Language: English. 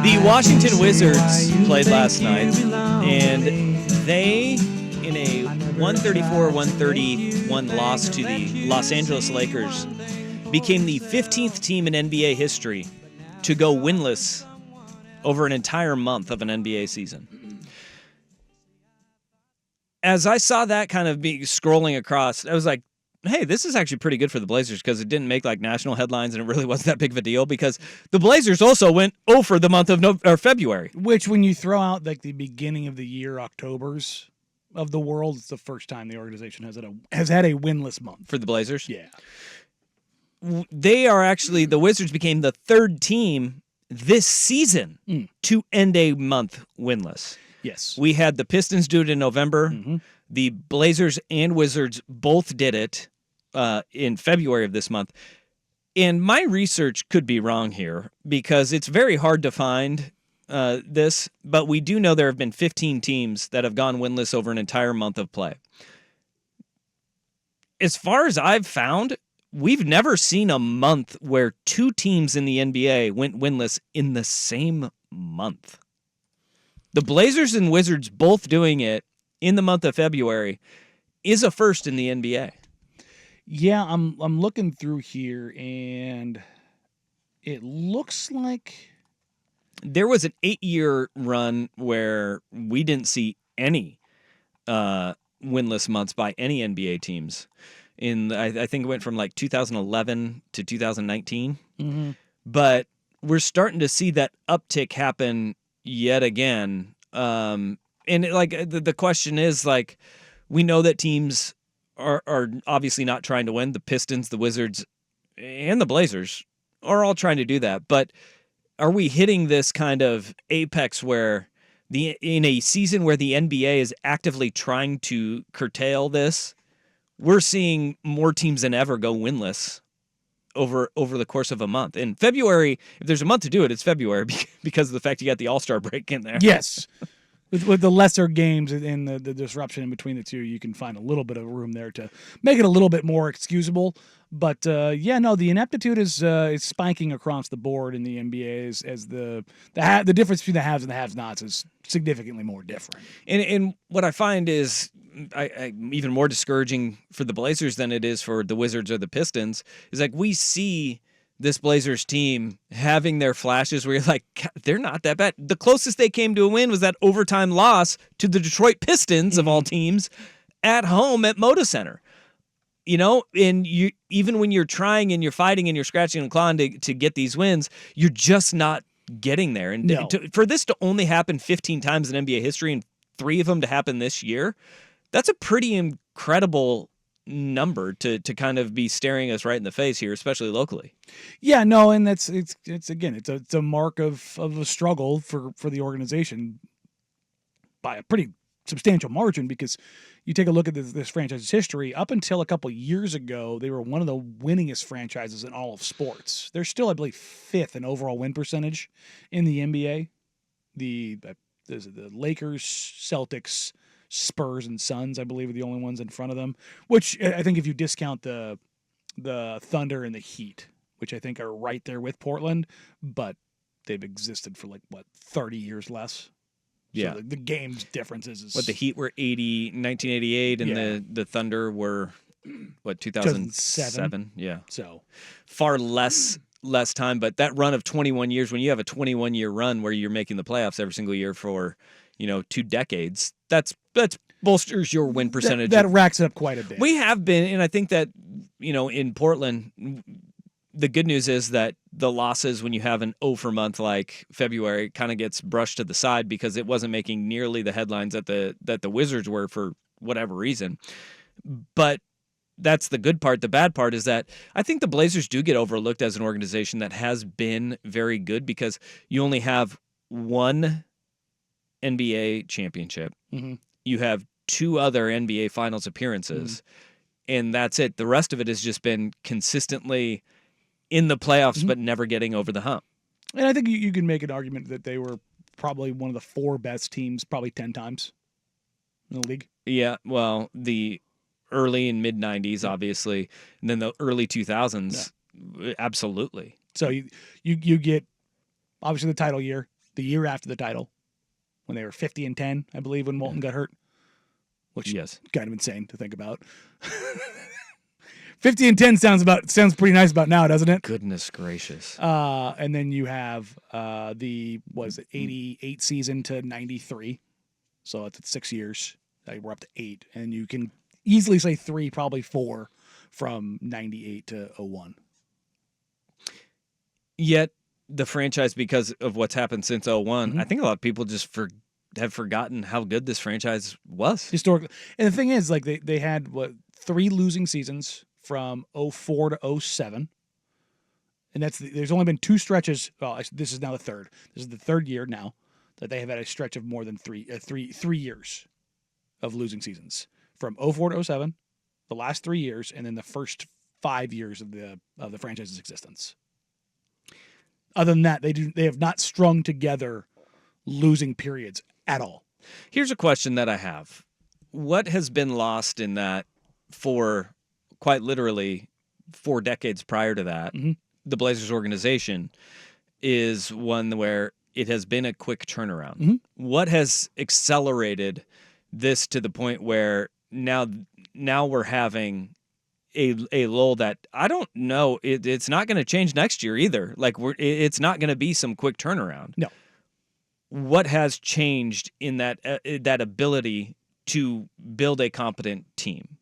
The Washington Wizards played last night, and they, in a 134-131 loss to the Los Angeles Lakers, became the 15th team in NBA history to go winless over an entire month of an NBA season. As I saw that kind of be scrolling across, I was like, hey, this is actually pretty good for the Blazers because it didn't make like national headlines and it really wasn't that big of a deal because the Blazers also went for the month of February. Which, when you throw out like the beginning of the year, Octobers of the world, it's the first time the organization has had a winless month. For the Blazers? Yeah. They are actually, the Wizards became the third team this season to end a month winless. Yes. We had the Pistons do it in November. Mm-hmm. The Blazers and Wizards both did it in February of this month. And my research could be wrong here because it's very hard to find this, but we do know there have been 15 teams that have gone winless over an entire month of play. As far as I've found, we've never seen a month where two teams in the NBA went winless in the same month. The Blazers and Wizards both doing it in the month of February is a first in the NBA. Yeah, I'm looking through here, and it looks like there was an 8-year run where we didn't see any winless months by any NBA teams. I think it went from like 2011 to 2019. Mm-hmm. But we're starting to see that uptick happen yet again. And the question is, like, we know that teams are obviously not trying to win. The Pistons, the Wizards, and the Blazers are all trying to do that. But are we hitting this kind of apex where in a season where the NBA is actively trying to curtail this, we're seeing more teams than ever go winless over the course of a month. In February, if there's a month to do it, it's February because of the fact you got the All-Star break in there. Yes. With the lesser games and the disruption in between the two, you can find a little bit of room there to make it a little bit more excusable. But the ineptitude is spiking across the board in the NBA as the difference between the haves and the have-nots is significantly more different. And what I find is I even more discouraging for the Blazers than it is for the Wizards or the Pistons is like we see this Blazers team having their flashes where you're like, they're not that bad. The closest they came to a win was that overtime loss to the Detroit Pistons, of all teams, at home at Moda Center. You know, and you even when you're trying and you're fighting and you're scratching and clawing to get these wins, you're just not getting there. And for this to only happen 15 times in NBA history and 3 of them to happen this year, that's a pretty incredible number to kind of be staring us right in the face here, especially locally. Yeah, no, and it's a mark of a struggle for the organization by a pretty substantial margin because you take a look at this franchise's history. Up until a couple years ago, they were one of the winningest franchises in all of sports. They're still, I believe, 5th in overall win percentage in the NBA. The Lakers, Celtics, Spurs, and Suns, I believe, are the only ones in front of them, which I think if you discount the Thunder and the Heat, which I think are right there with Portland, but they've existed for 30 years less. Yeah. So the game's differences is... What, the Heat were 1988, and the Thunder were, 2007? Yeah. So far less time, but that run of 21 years, when you have a 21-year run where you're making the playoffs every single year for 2 decades, that's bolsters your win percentage. That racks up quite a bit. We have been, and I think that, in Portland, the good news is that the losses when you have an 0 for month like February kind of gets brushed to the side because it wasn't making nearly the headlines that the Wizards were for whatever reason. But that's the good part. The bad part is that I think the Blazers do get overlooked as an organization that has been very good because you only have one NBA championship. Mm-hmm. You have 2 other NBA Finals appearances, and that's it. The rest of it has just been consistently in the playoffs, but never getting over the hump. And I think you can make an argument that they were probably one of the 4 best teams, probably 10 times in the league. Yeah, well, the early and mid 90s, obviously, and then the early 2000s, absolutely. So you get obviously the title year, the year after the title, when they were 50-10, I believe, when Moulton got hurt, which Yes. kind of insane to think about. 50-10 sounds pretty nice about now, doesn't it? Goodness gracious. And then you have the 88 season to 93, so it's 6 years. We're up to 8, and you can easily say 3, probably 4, from 98 to 01. Yet the franchise, because of what's happened since 01, Mm-hmm. I think a lot of people just have forgotten how good this franchise was. Historically. And the thing is, like, they had 3 losing seasons from 04 to 07. And there's only been 2 stretches. Well, this is now the third. This is the third year now that they have had a stretch of more than 3 years of losing seasons, from 04 to 07, the last 3 years, and then the first 5 years of the franchise's existence. Other than that, they have not strung together losing periods at all. Here's a question that I have. What has been lost in that for quite literally 4 decades prior to that? Mm-hmm. The Blazers organization is one where it has been a quick turnaround. Mm-hmm. What has accelerated this to the point where now we're having a lull that I don't know, it's not going to change next year either. Like it's not going to be some quick turnaround. No. What has changed in that ability to build a competent team?